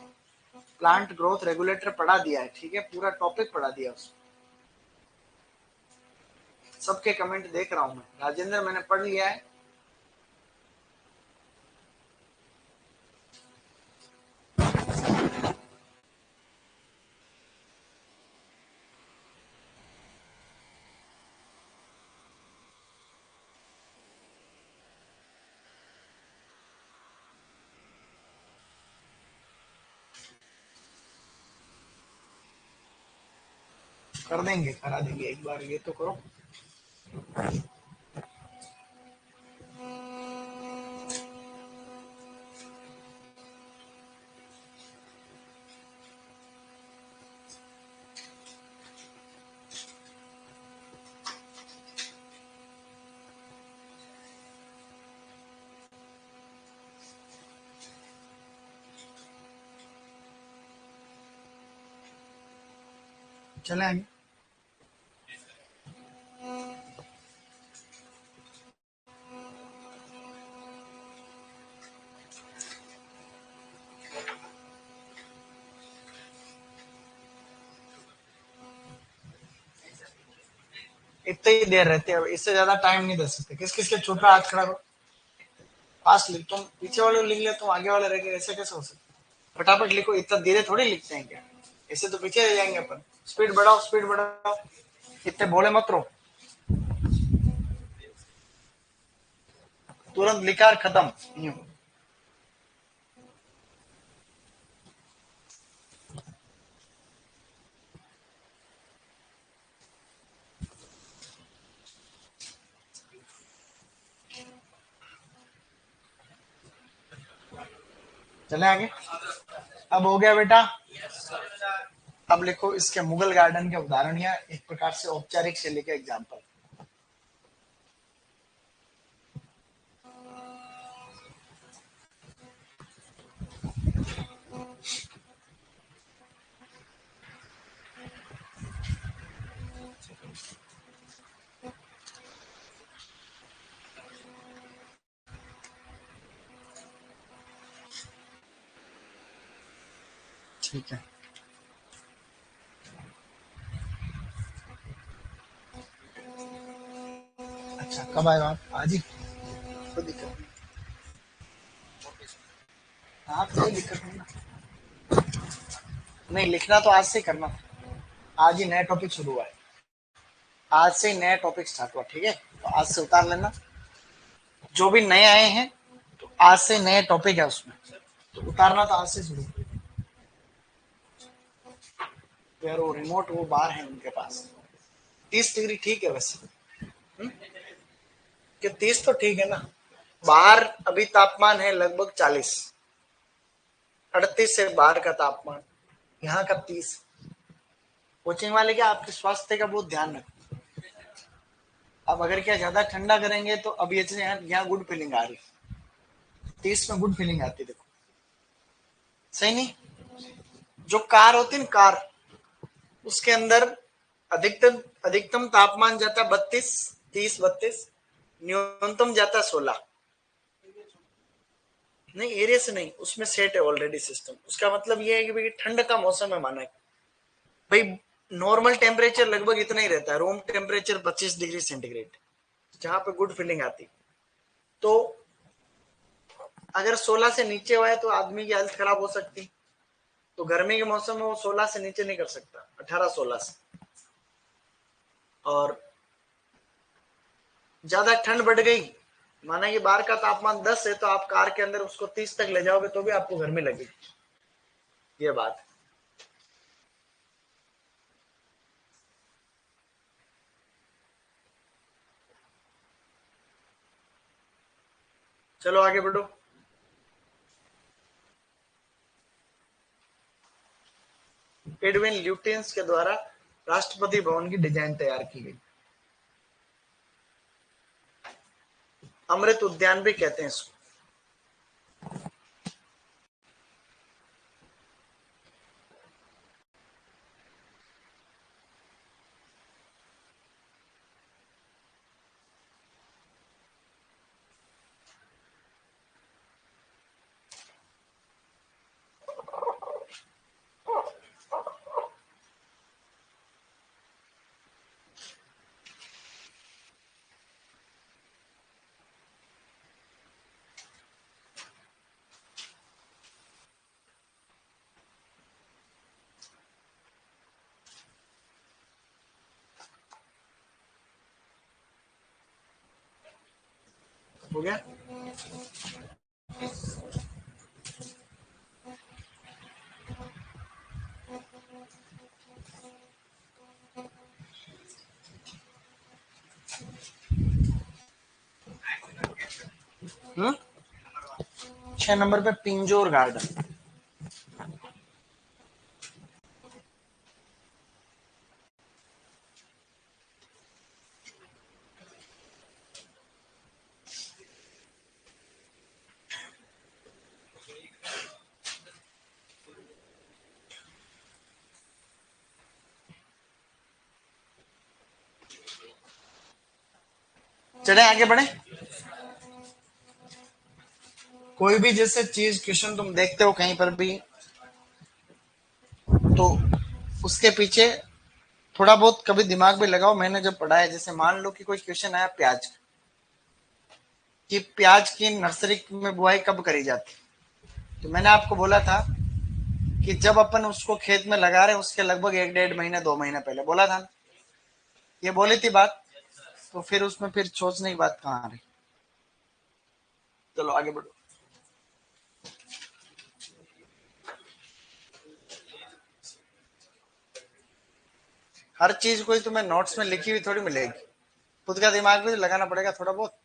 प्लांट ग्रोथ रेगुलेटर पढ़ा दिया है, ठीक है, पूरा टॉपिक पढ़ा दिया उसमें। सबके कमेंट देख रहा हूं मैं, राजेंद्र मैंने पढ़ लिया है। कर देंगे, करा देंगे, एक बार ये तो करो। चले आगे। इतनी ही देर रहते हैं, इससे ज्यादा टाइम नहीं दे सकते। किस किस के छूट रहा हाथ खड़ा करो, फास्ट लिख। तुम पीछे वाले लिख ले, तुम आगे वाले रह गए, ऐसे कैसे हो सकता? फटाफट लिखो, इतना धीरे थोड़ी लिखते हैं क्या? ऐसे तो पीछे रह जाएंगे अपन। स्पीड बढ़ाओ, स्पीड बढ़ाओ, इतने भोले मत रहो। तुरंत लिखा और खत्म। यूं चले आगे। अब हो गया बेटा। अब लिखो इसके मुगल गार्डन के उदाहरण या एक प्रकार से औपचारिक शैली के एग्जाम्पल। ठीक है। अच्छा, कब आए आप? आज ही? कोई दिक्कत नहीं। हाँ, कोई दिक्कत नहीं ना। नहीं, लिखना तो आज से ही करना था। आज ही नया टॉपिक शुरू हुआ है। आज से ही नया टॉपिक स्टार्ट हुआ, ठीक है? तो आज से उतार लेना। जो भी नए आए हैं, तो आज से नए टॉपिक है उसमें, तो उतारना तो आज से शुरू। तो यार वो रिमोट वो बाहर है उनके पास। 30 डिग्री ठीक है वैसे। हुँ? कि 30 तो ठीक है ना। बाहर अभी तापमान है लगभग 40, 38 से बाहर का तापमान, यहाँ का 30। कोचिंग वाले क्या आपके स्वास्थ्य का बहुत ध्यान रखते। अब अगर क्या ज्यादा ठंडा करेंगे तो अभी यहाँ गुड फीलिंग आ रही। 30 में गुड फीलिंग आती है, देखो। सही नहीं? जो कार होती है ना, कार, उसके अंदर अधिकतम अधिकतम तापमान जाता है 32, 30, 32। न्यूनतम जाता है 16। नहीं, एरिया से नहीं, उसमें सेट है ऑलरेडी सिस्टम। उसका मतलब ये है कि भाई ठंड का मौसम है, माना है भाई। नॉर्मल टेम्परेचर लगभग इतना ही रहता है, रूम टेम्परेचर 25 डिग्री सेंटीग्रेड, जहां पे गुड फीलिंग आती। तो अगर 16 से नीचे हुआ है तो आदमी की हेल्थ खराब हो सकती। तो गर्मी के मौसम में वो 16 से नीचे नहीं कर सकता, 18, 16 से। और ज्यादा ठंड बढ़ गई, माना कि बाहर का तापमान 10 है, तो आप कार के अंदर उसको 30 तक ले जाओगे तो भी आपको गर्मी लगेगी। ये बात है। चलो आगे बढ़ो। एडविन ल्यूटियंस के द्वारा राष्ट्रपति भवन की डिजाइन तैयार की गई। अमृत उद्यान भी कहते हैं इसको। हो गया। हम्म 6 नंबर पे पिंजोर गार्डन। चले आगे बढ़े। कोई भी जैसे चीज क्वेश्चन तुम देखते हो कहीं पर भी, तो उसके पीछे थोड़ा बहुत कभी दिमाग भी लगाओ। मैंने जब पढ़ा है, जैसे मान लो कि कोई क्वेश्चन आया प्याज कि प्याज की नर्सरी में बुआई कब करी जाती, तो मैंने आपको बोला था कि जब अपन उसको खेत में लगा रहे हैं उसके लगभग 1 1.5 महीने 2 महीने पहले बोला था ना? ये बोली थी बात। तो फिर उसमें फिर सोचने की बात कहाँ आ रही। चलो आगे बढ़ो। हर चीज कोई तुम्हें नोट्स में लिखी हुई थोड़ी मिलेगी, खुद का दिमाग भी लगाना पड़ेगा थोड़ा बहुत।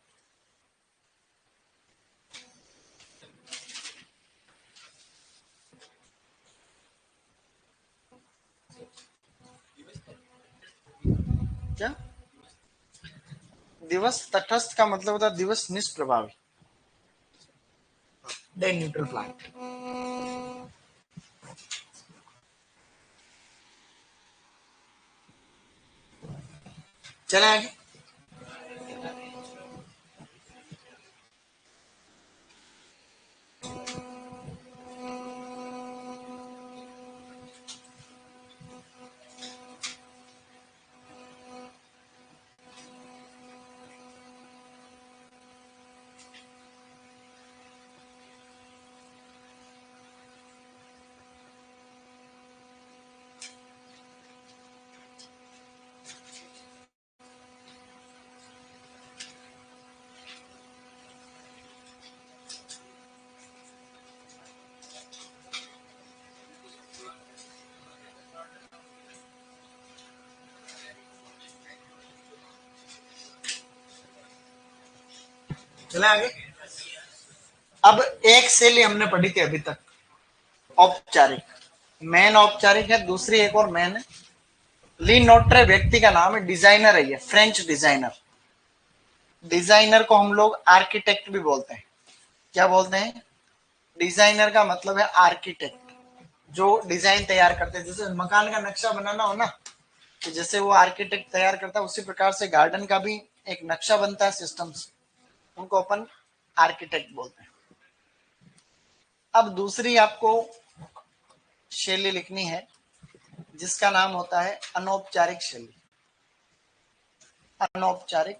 क्या दिवस तटस्थ का मतलब होता है दिवस निष्प्रभावी, डेड न्यूट्रल प्लांट। चले आगे। चले आगे। अब एक शैली हमने पढ़ी थी अभी तक, औपचारिक। मैन औपचारिक है, दूसरी एक और मैन है। ली नोट्रे व्यक्ति का नाम है, डिजाइनर है, ये फ्रेंच डिजाइनर। डिजाइनर को हम लोग आर्किटेक्ट भी बोलते हैं। क्या बोलते हैं? डिजाइनर का मतलब है आर्किटेक्ट, जो डिजाइन तैयार करते हैं। जैसे मकान का नक्शा बनाना हो ना, तो जैसे वो आर्किटेक्ट तैयार करता है, उसी प्रकार से गार्डन का भी एक नक्शा बनता है सिस्टम से, उनको अपन आर्किटेक्ट बोलते हैं। अब दूसरी आपको शैली लिखनी है जिसका नाम होता है अनौपचारिक शैली। अनौपचारिक,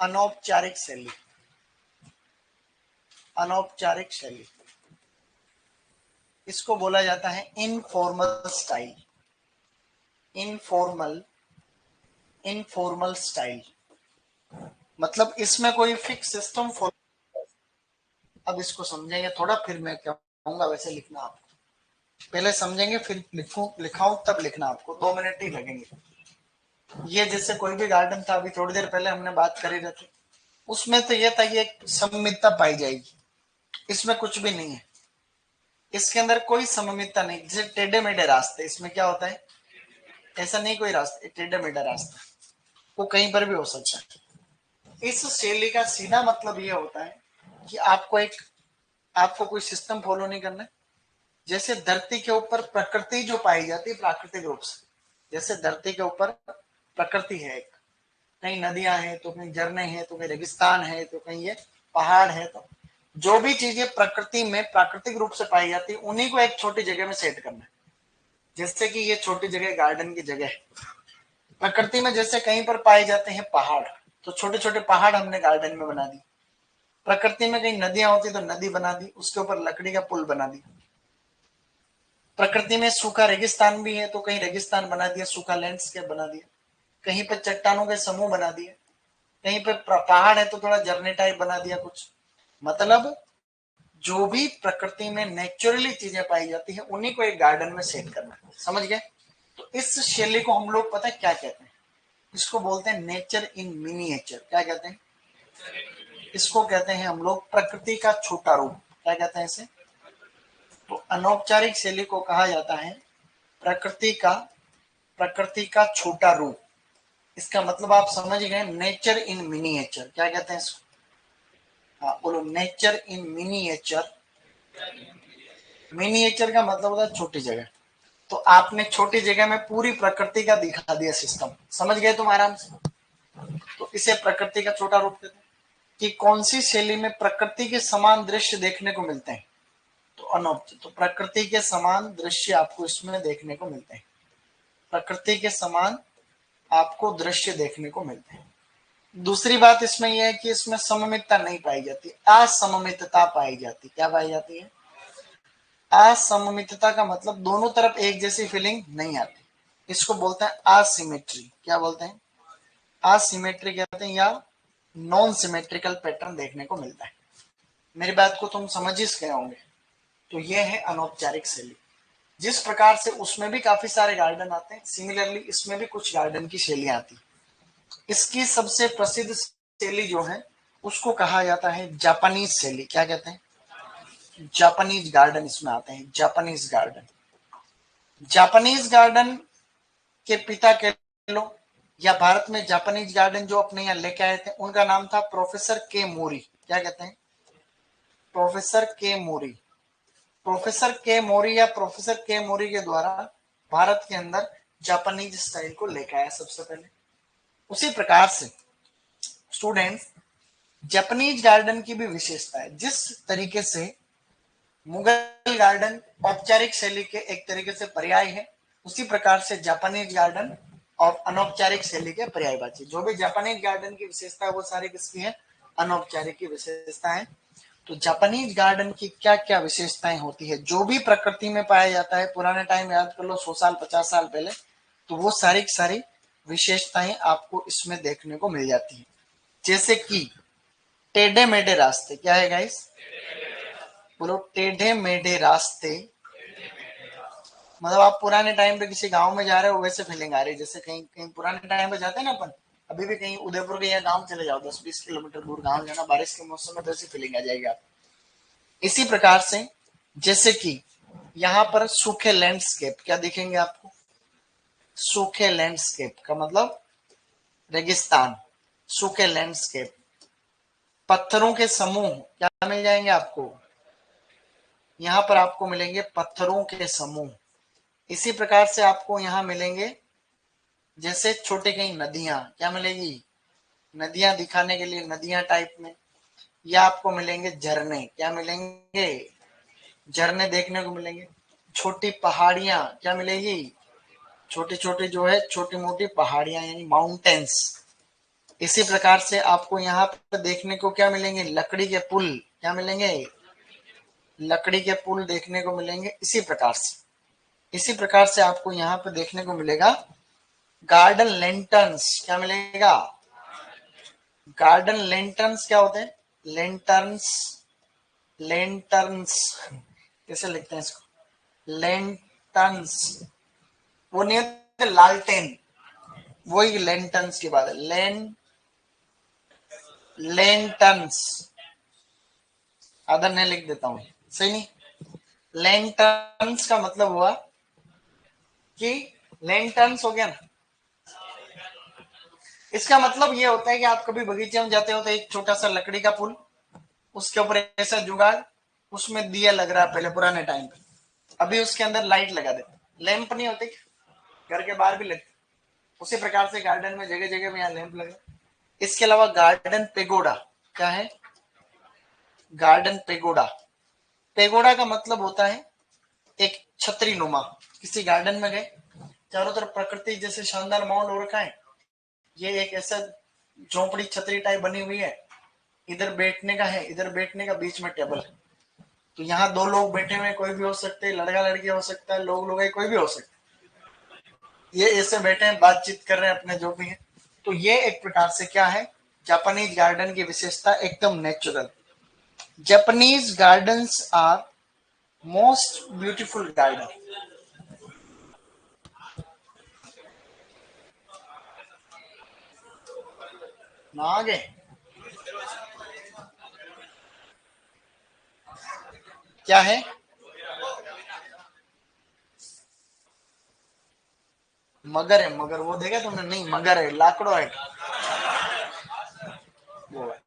अनौपचारिक शैली, अनौपचारिक शैली, इसको बोला जाता है informal style. Informal, informal style मतलब इसमें कोई फिक्स सिस्टम फॉलो। अब इसको समझेंगे थोड़ा, फिर मैं क्या कहूंगा वैसे लिखना। आपको पहले समझेंगे फिर लिखूं, लिखाऊं तब लिखना, आपको 2 मिनट ही लगेंगे। ये जैसे कोई भी गार्डन था, अभी थोड़ी देर पहले हमने बात करी रखी, उसमें तो ये था कि एक सममितता पाई जाएगी, इसमें कुछ भी नहीं है। इसके अंदर कोई सममितता नहीं। जैसे टेढ़े मेढ़े रास्ते, इसमें क्या होता है? ऐसा नहीं कोई रास्ते टेढ़े मेढ़ा रास्ता, वो कहीं पर भी हो सकता है। इस शैली का सीधा मतलब ये होता है कि आपको कोई सिस्टम फॉलो नहीं करना है। जैसे धरती के ऊपर प्रकृति जो पाई जाती है प्राकृतिक रूप से, जैसे धरती के ऊपर प्रकृति है एक, कहीं नदियां हैं तो कहीं झरने हैं तो कहीं रेगिस्तान है तो कहीं ये पहाड़ है, तो जो भी चीजें प्रकृति में प्राकृतिक रूप से पाई जाती है उन्हीं को एक छोटी जगह में सेट करना है। जैसे कि ये छोटी जगह गार्डन की जगह है। प्रकृति में जैसे कहीं पर पाए जाते हैं पहाड़, तो छोटे छोटे पहाड़ हमने गार्डन में बना दी। प्रकृति में कहीं नदियां होती तो नदी बना दी, उसके ऊपर लकड़ी का पुल बना दी। प्रकृति में सूखा रेगिस्तान भी है तो कहीं रेगिस्तान बना दिया, सूखा लैंडस्केप बना दिया। कहीं पर चट्टानों के समूह बना दिए, कहीं पर पहाड़ है तो थोड़ा झरने टाइप बना दिया कुछ। मतलब जो भी प्रकृति में नेचुरली चीजें पाई जाती है उन्हीं को एक गार्डन में सेट करना है। समझ गए? तो इस शैली को हम लोग पता है क्या कहते हैं? इसको बोलते हैं नेचर इन मिनिएचर। क्या कहते हैं? इसको कहते हैं हम लोग प्रकृति का छोटा रूप। क्या कहते हैं इसे? तो अनौपचारिक शैली को कहा जाता है प्रकृति का, प्रकृति का छोटा रूप। इसका मतलब आप समझ गए, नेचर इन मिनिएचर। क्या कहते हैं इसको? हाँ बोलो, नेचर इन मिनिएचर। मिनिएचर का मतलब होता है छोटी जगह। तो आपने छोटी जगह में पूरी प्रकृति का दिखा दिया सिस्टम। समझ गए तुम आराम से? तो इसे प्रकृति का छोटा रूप कहते हैं। कि कौन सी शैली में प्रकृति के समान दृश्य देखने को मिलते हैं, तो अनौपचारिक। तो प्रकृति के समान दृश्य आपको इसमें देखने को मिलते हैं, प्रकृति के समान आपको दृश्य देखने को मिलते हैं। दूसरी बात इसमें यह है कि इसमें सममितता नहीं पाई जाती, असममितता पाई जाती। क्या पाई जाती है? असममितता का मतलब दोनों तरफ एक जैसी फीलिंग नहीं आती, इसको बोलते हैं असिमेट्री। क्या बोलते हैं? असिमेट्री कहते हैं, या नॉन सिमेट्रिकल पैटर्न देखने को मिलता है। मेरी बात को तुम समझ ही गए होंगे। तो यह है अनौपचारिक शैली। जिस प्रकार से उसमें भी काफी सारे गार्डन आते हैं, सिमिलरली इसमें भी कुछ गार्डन की शैलियां आती। इसकी सबसे प्रसिद्ध शैली जो है उसको कहा जाता है जापानीज शैली। क्या कहते हैं? जापानीज गार्डन इसमें आते हैं, जापानीज गार्डन। जापानीज गार्डन के पिता कह लो, या भारत में जापानीज गार्डन जो अपने यहाँ लेके आए थे, उनका नाम था प्रोफेसर के मोरी। क्या कहते हैं? प्रोफेसर के मोरी। प्रोफेसर के मोरी या प्रोफेसर के मोरी के द्वारा भारत के अंदर जापानीज स्टाइल को लेकर आया सबसे पहले। उसी प्रकार से स्टूडेंट्स, जापानीज गार्डन की भी विशेषता है। जिस तरीके से मुगल गार्डन औपचारिक शैली के एक तरीके से पर्याय है, उसी प्रकार से जापानीज गार्डन और अनौपचारिक शैली के पर्यायवाची। जो भी जापानीज गार्डन की विशेषता है वो सारी किसकी है? अनौपचारिक की विशेषता है। तो जापानीज गार्डन की क्या क्या विशेषताएं होती है, जो भी प्रकृति में पाया जाता है, पुराने टाइम याद कर लो 100 साल 50 साल पहले, तो वो सारी की सारी विशेषताएं आपको इसमें देखने को मिल जाती है। जैसे कि टेढ़े मेढ़े रास्ते। क्या है गाइस? बोलो, टेढ़े मेढ़े रास्ते। मतलब आप पुराने टाइम पे किसी गांव में जा रहे हो वैसे फीलिंग आ रही है, जैसे कहीं कहीं पुराने टाइम पे जाते हैं ना अपन, अभी भी कहीं उदयपुर के या गांव चले जाओ, 10-20 किलोमीटर दूर गांव जाना, बारिश के मौसम में तो ऐसी फीलिंग आ जाएगी आप। इसी प्रकार से जैसे कि यहाँ पर सूखे लैंडस्केप क्या दिखेंगे आपको? सूखे लैंडस्केप का मतलब रेगिस्तान, सूखे लैंडस्केप। पत्थरों के समूह क्या मिल जाएंगे आपको? यहाँ पर आपको मिलेंगे पत्थरों के समूह। इसी प्रकार से आपको यहाँ मिलेंगे जैसे छोटे कहीं नदियां। क्या मिलेगी? नदियां दिखाने के लिए नदियां टाइप में। या आपको मिलेंगे झरने। क्या मिलेंगे? झरने देखने को मिलेंगे। छोटी पहाड़ियां क्या मिलेगी? छोटी छोटी जो है छोटी मोटी पहाड़ियां यानी माउंटेन्स। इसी प्रकार से आपको यहाँ पर देखने को क्या मिलेंगे? लकड़ी के पुल। क्या मिलेंगे? लकड़ी के पुल देखने को मिलेंगे। इसी प्रकार से आपको यहाँ पर देखने को मिलेगा गार्डन लेंटर्न्स। क्या मिलेगा? गार्डन लेंटर्न्स क्या होते हैं? लेंटर्न्स, लेंटर्न्स कैसे लिखते हैं इसको? लेंटर्न्स, वो नहीं होते लालटेन, वही लेंटर्न्स की बात है। लेंटर्न्स, आधा नहीं लिख देता हूं, सही नहीं। लेंटर्न्स का मतलब हुआ कि लेंटर्न्स हो गया ना, इसका मतलब ये होता है कि आप कभी बगीचे में जाते हो तो एक छोटा सा लकड़ी का पुल, उसके ऊपर ऐसा जुगाड़, उसमें दिया लग रहा है पहले पुराने टाइम पे, अभी उसके अंदर लाइट लगा देते। लैंप नहीं होते घर के बाहर भी लगते, उसी प्रकार से गार्डन में जगह जगह में यहाँ लैंप लगे। इसके अलावा गार्डन पेगोडा। क्या है? Garden pagoda. पेगोडा का मतलब होता है एक छतरी नुमा। किसी गार्डन में गए, चारों तरफ प्रकृति जैसे शानदार माहौल हो रखा है, ये एक ऐसा झोपड़ी छतरी टाइप बनी हुई है, इधर बैठने का है, इधर बैठने का, बीच में टेबल है। तो यहाँ दो लोग बैठे हुए कोई भी हो सकते हैं, लड़का लड़की हो सकता है, लोग लोग कोई भी हो सकता है। ये ऐसे बैठे हैं, बातचीत कर रहे हैं अपने जो भी है। तो ये एक प्रकार से क्या है? जापानीज गार्डन की विशेषता एकदम natural. Japanese gardens are most beautiful garden. ना आगे क्या है? मगर है, मगर वो देखा तुमने? नहीं, मगर है, लाकड़ो है वो है।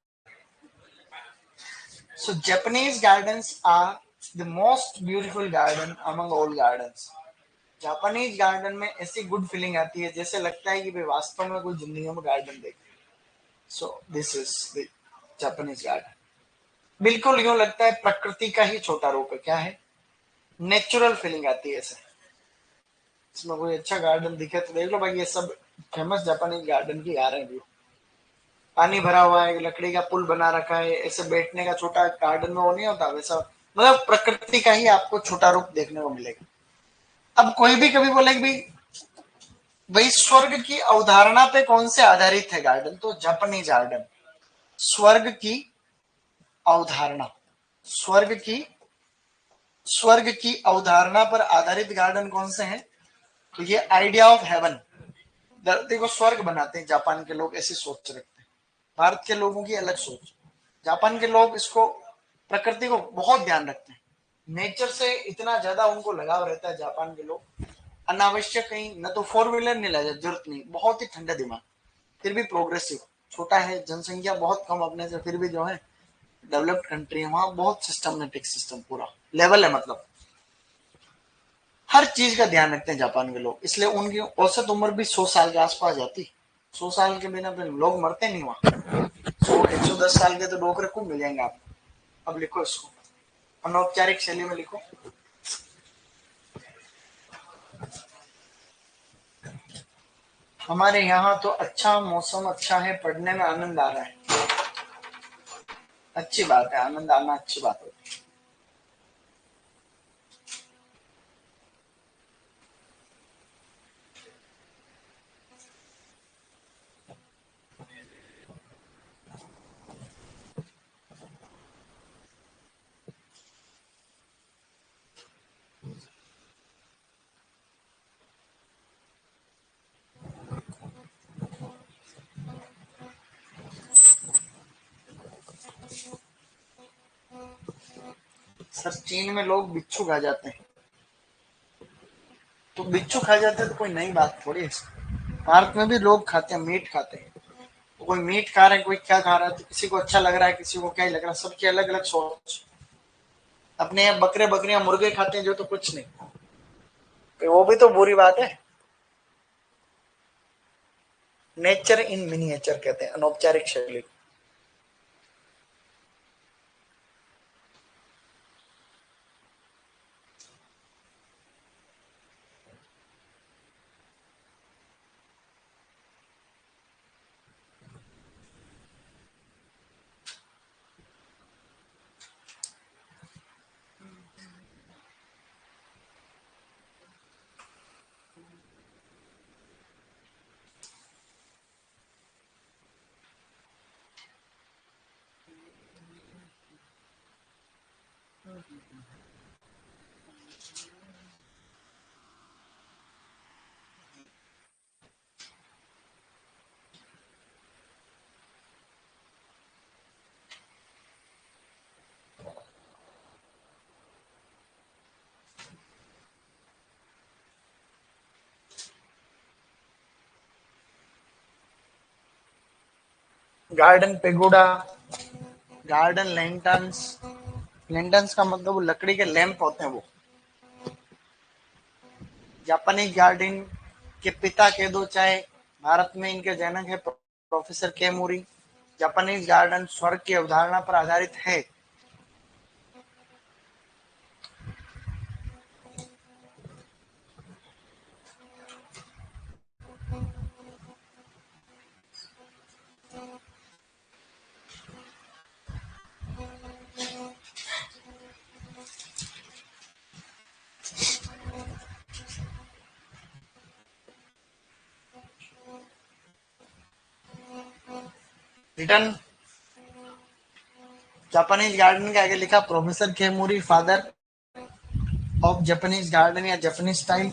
So Japanese gardens are the most beautiful garden among all gardens. Japanese garden में ऐसी गुड फीलिंग आती है जैसे लगता है कि भाई वास्तव में कोई जिंदगी में गार्डन देख। So this is the Japanese garden. बिल्कुल यूं लगता है प्रकृति का ही छोटा रूप है। क्या है? नेचुरल फीलिंग आती है ऐसे। इसमें कोई अच्छा गार्डन दिखे तो देख लो भाई, ये सब फेमस जापानीज गार्डन की आ रहे हैं व्यू। पानी भरा हुआ है, लकड़ी का पुल बना रखा है, ऐसे बैठने का छोटा गार्डन में वो नहीं होता वैसा, मतलब प्रकृति का ही आपको छोटा रूप देखने को मिलेगा। अब कोई भी कभी बोले कि भाई स्वर्ग की अवधारणा पे कौन से आधारित है गार्डन, तो जापानीज गार्डन। स्वर्ग की अवधारणा, स्वर्ग की स्वर्ग की अवधारणा पर आधारित गार्डन कौन से हैं? तो ये आइडिया ऑफ हेवन, धरती को स्वर्ग बनाते हैं जापान के लोग, ऐसी सोच रखते हैं। भारत के लोगों की अलग सोच। जापान के लोग इसको, प्रकृति को बहुत ध्यान रखते हैं। नेचर से इतना ज्यादा उनको लगाव रहता है जापान के लोग, अनावश्यक कहीं न तो फोर व्हीलर नहीं लगा, जरूरत नहीं, बहुत ही ठंडा दिमाग, फिर भी प्रोग्रेसिव। छोटा है, जनसंख्या बहुत कम अपने से, फिर भी जो है डेवलप्ड कंट्री है, वहां बहुत सिस्टमेटिक सिस्टम पूरा लेवल है, मतलब हर चीज का ध्यान रखते हैं जापान के लोग, इसलिए उनकी औसत उम्र भी 100 साल के आसपास जाती। 100 साल के बिना तो लोग मरते नहीं वहां। 100 110 साल के तो डोकरे खूब मिल जाएंगे आपको। अब लिखो इसको, अनौपचारिक शैली में लिखो। हमारे यहाँ तो अच्छा मौसम, अच्छा है, पढ़ने में आनंद आ रहा है। अच्छी बात है, आनंद आना अच्छी बात है। सर चीन में लोग बिच्छू खा जाते हैं, तो बिच्छू खा जाते हैं तो कोई नई बात थोड़ी है। भारत में भी लोग खाते हैं, मीट खाते हैं। तो कोई मीट खा रहा है, कोई क्या खा रहा है, तो किसी को अच्छा लग रहा है, किसी को क्या ही लग रहा है, सबकी अलग अलग सोच। अपने यहाँ बकरे बकरियां मुर्गे खाते हैं जो, तो कुछ नहीं, तो वो भी तो बुरी बात है। नेचर इन मिनिएचर कहते हैं अनौपचारिक शैली। Garden pagoda, garden lanterns. Lanterns का मतलब वो लकड़ी के लैंप होते हैं वो। जापानी गार्डन के पिता कह दो चाहे, भारत में इनके जनक है प्रोफेसर केमुरी। जापानीज गार्डन स्वर्ग की अवधारणा पर आधारित है। रिटर्न, जापानीज गार्डन के आगे लिखा professor Kemuri, father of Japanese garden या जापानीज स्टाइल।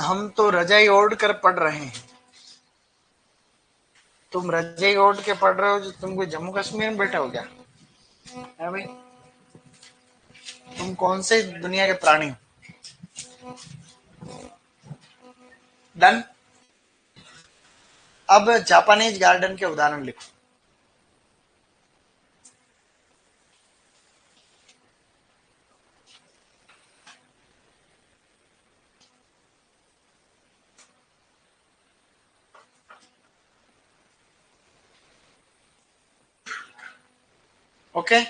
हम तो रजाई ओढ़ कर पढ़ रहे हैं। तुम रजाई ओढ़ के पढ़ रहे हो जो तुम कोई जम्मू कश्मीर में बैठे हो क्या है भाई? तुम कौन से दुनिया के प्राणी हो? डन। अब जापानीज गार्डन के उदाहरण लिखो। ओके,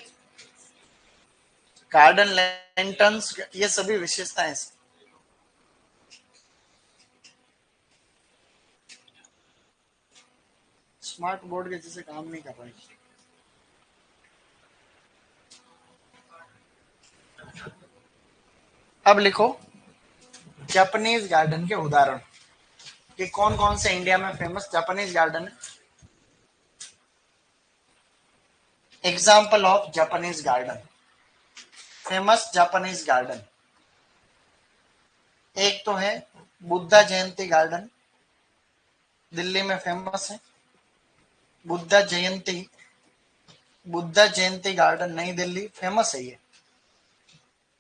गार्डन लैंटर्न्स, ये सभी विशेषताएं। स्मार्ट बोर्ड के जैसे काम नहीं कर रही। अब लिखो जापानीज गार्डन के उदाहरण कि कौन कौन से इंडिया में फेमस जापानीज गार्डन है। Example of Japanese garden, famous Japanese garden. एक तो है बुद्धा जयंती गार्डन, दिल्ली में फेमस है। बुद्धा जयंती, बुद्धा जयंती गार्डन नई दिल्ली फेमस है ये।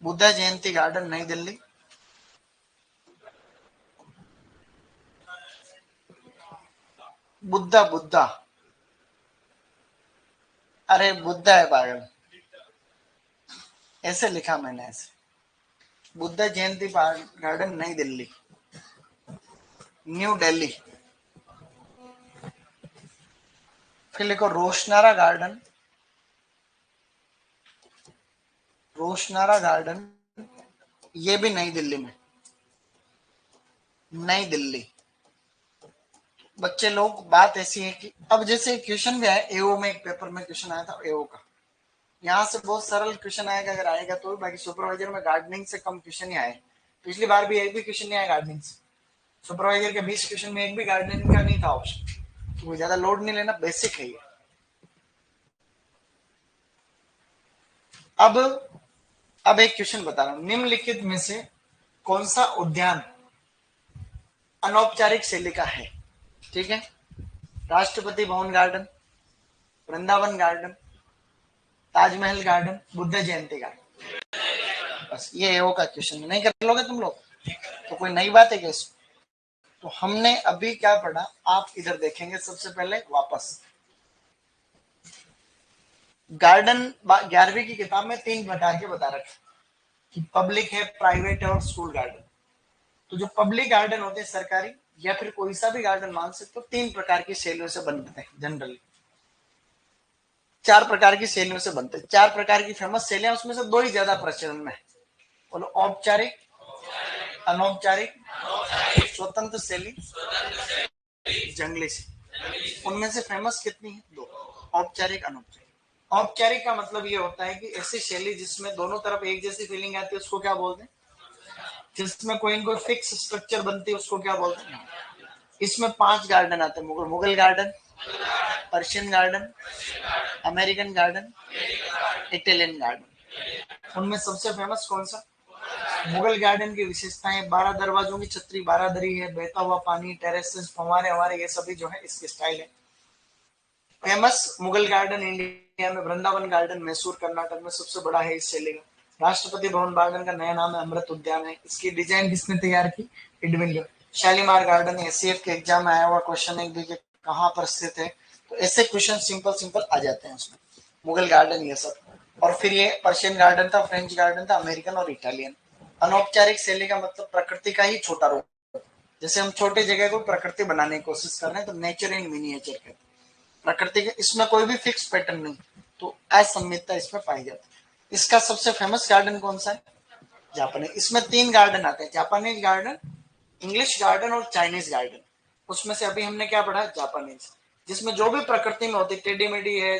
बुद्धा जयंती गार्डन नई दिल्ली। बुद्धा बुद्धा, अरे बुद्धा है पागल, ऐसे लिखा मैंने ऐसे। बुद्धा जयंती गार्डन नई दिल्ली, न्यू दिल्ली। फिर लिखो रोशनारा गार्डन, रोशनारा गार्डन, ये भी नई दिल्ली में, नई दिल्ली। बच्चे लोग, बात ऐसी है कि अब जैसे क्वेश्चन भी आया एओ में, एक पेपर में क्वेश्चन आया था एओ का, यहाँ से बहुत सरल क्वेश्चन आएगा अगर आएगा तो, बाकी सुपरवाइजर में गार्डनिंग से कम क्वेश्चन ही आए। पिछली बार भी एक भी क्वेश्चन नहीं आया गार्डनिंग से। सुपरवाइजर के 20 क्वेश्चन में एक भी गार्डनिंग का नहीं था ऑप्शन, तो कोई ज्यादा लोड नहीं लेना, बेसिक है ये। अब एक क्वेश्चन बता रहा हूं, निम्नलिखित में से कौन सा उद्यान अनौपचारिक शैली का है? ठीक है, Rashtrapati Bhavan garden, Vrindavan garden, Taj Mahal garden, Buddha Jayanti garden. बस ये एओ का क्वेश्चन, नहीं कर लोगे तुम लोग तो कोई नई बात है क्या इसमें? तो हमने अभी क्या पढ़ा, आप इधर देखेंगे सबसे पहले वापस। गार्डन 11वीं की किताब में 3 प्रकार के बता रखे कि पब्लिक है, प्राइवेट है और स्कूल गार्डन। तो जो पब्लिक गार्डन होते हैं सरकारी, या फिर कोई सा भी गार्डन मान सकते हो, 3 प्रकार की शैलियों से बनते हैं जनरली। 4 प्रकार की शैलियों से बनते हैं, 4 प्रकार की फेमस शैलियां, उसमें से 2 ही ज्यादा प्रचलन में है। बोलो, औपचारिक, अनौपचारिक, स्वतंत्र शैली, जंगली शैली। उनमें से फेमस कितनी है? 2, औपचारिक, अनौपचारिक। औपचारिक का मतलब ये होता है कि ऐसी शैली जिसमें दोनों तरफ एक जैसी फीलिंग आती है, उसको क्या बोलते हैं? जिसमें कोई इनको फिक्स स्ट्रक्चर बनती है, उसको क्या बोलते हैं? इसमें 5 गार्डन आते हैं, Mughal garden, Persian garden, American garden, Italian garden. उनमें सबसे फेमस कौन सा? मुगल गार्डन की विशेषताएं, 12 दरवाजों की छतरी, 12 दरी है, बहता हुआ पानी, टेरेसेस, फवारे हमारे, ये सभी जो है इसके स्टाइल है। फेमस मुगल गार्डन इंडिया में वृंदावन गार्डन, मैसूर कर्नाटक में सबसे बड़ा है इस शैली का। राष्ट्रपति भवन गार्डन का नया नाम है अमृत उद्यान है। इसकी डिजाइन किसने तैयार की? एडविन। शालीमार गार्डन एससीएफ के एग्जाम में आया हुआ क्वेश्चन है कि कहाँ पर स्थित है, तो ऐसे क्वेश्चन सिंपल सिंपल आ जाते हैं उसमें। मुगल गार्डन ये सब, और फिर ये पर्शियन गार्डन था, फ्रेंच गार्डन था, अमेरिकन और इटालियन। अनौपचारिक शैली का मतलब प्रकृति का ही छोटा रूप, जैसे हम छोटे जगह को प्रकृति बनाने की कोशिश कर रहे हैं, तो नेचर इन मिनिएचर कहते हैं प्रकृति के। इसमें कोई भी फिक्स पैटर्न नहीं, तो असममितता इसमें पाई जाती है। इसका सबसे फेमस गार्डन कौन सा है? जापानीज। इसमें 3 गार्डन आते हैं, जापानीज गार्डन, इंग्लिश गार्डन और चाइनीज गार्डन। उसमें से अभी हमने क्या पढ़ा? जापानीज, जिसमें जो भी प्रकृति में होती, टेढ़ी मेढ़ी है,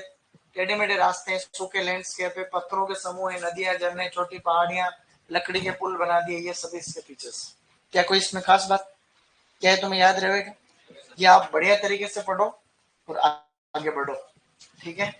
टेढ़े मेढ़े रास्ते हैं, सूखे लैंडस्केप है, पत्थरों के समूह है, नदियां, झरने, छोटी पहाड़ियां, लकड़ी के पुल बना दिए, ये सभी इसके फीचर्स। क्या कोई इसमें खास बात क्या है तुम्हें याद रहेगा? ये आप बढ़िया तरीके से पढ़ो और आगे बढ़ो, ठीक है।